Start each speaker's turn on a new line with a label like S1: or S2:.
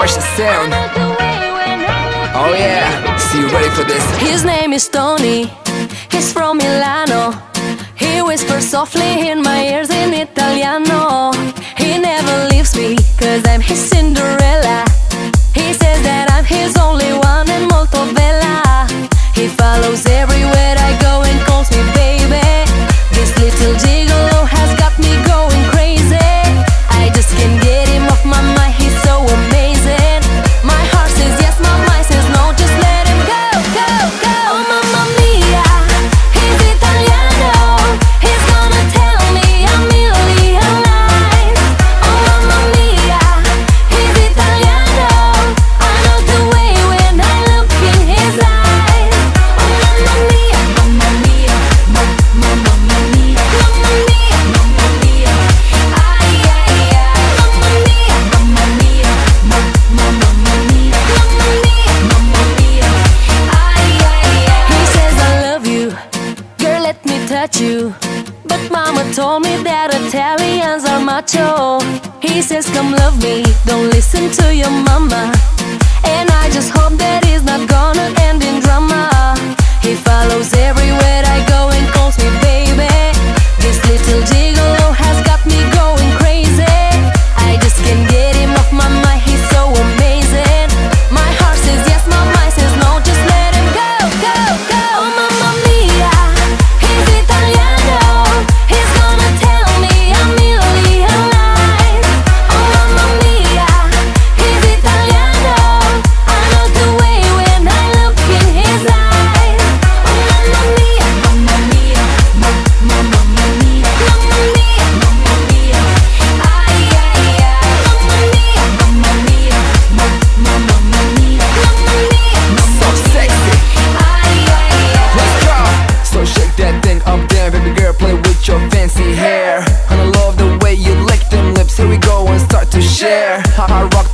S1: fresh sound. Oh yeah, see you ready for this.
S2: His name is Tony, he's from Milano. He whispers softly in my ears in Italiano. He never leaves me, cause I'm his Cinderella. He says that I'm his only one and molto bella. He follows everywhere I go and calls me baby. This little gigolo has got me going crazy. I just can't get him off my mind, he's so amazing. My heart says yes, my mind says no, just let him go, go, go. Oh mamma mia, he's Italiano. He's gonna tell me a million lies. Oh mamma mia, he's Italiano. I know the way when I look in his eyes. Oh mamma mia, mamma mia, mamma mia, mamma mia, mamma mia. Ay ay ay, mamma mia, mamma mia, mamma mia, mamma mia, mamma mia. Ay ay ay. He says I love you, girl, let me touch you. But mama told me that Italians are macho. He says come love me, don't listen to your mama. And I just hope that he's not gonna end in drama. He follows everywhere I go and calls me baby. This little gigolo has got me going crazy. I just can't get him off my mind, he's so amazing. My heart says yes, my mind says no, just let him go, go, go. Oh mamma mia, he's Italiano. He's gonna tell me a million lies. Oh mamma mia, he's Italiano. I know the way when I look in his eyes. Oh mamma mia, mamma mia, mamma mia, mamma mia, mamma mia. Ay ay ay, mamma mia, mamma mia, mamma mia, mamma mia,
S1: So sexy,
S2: ay ay ay.
S1: let's go. So shake that thing up there, baby girl, play with your fancy hair. And I love the way you lick them lips, here we go and start to share. I rock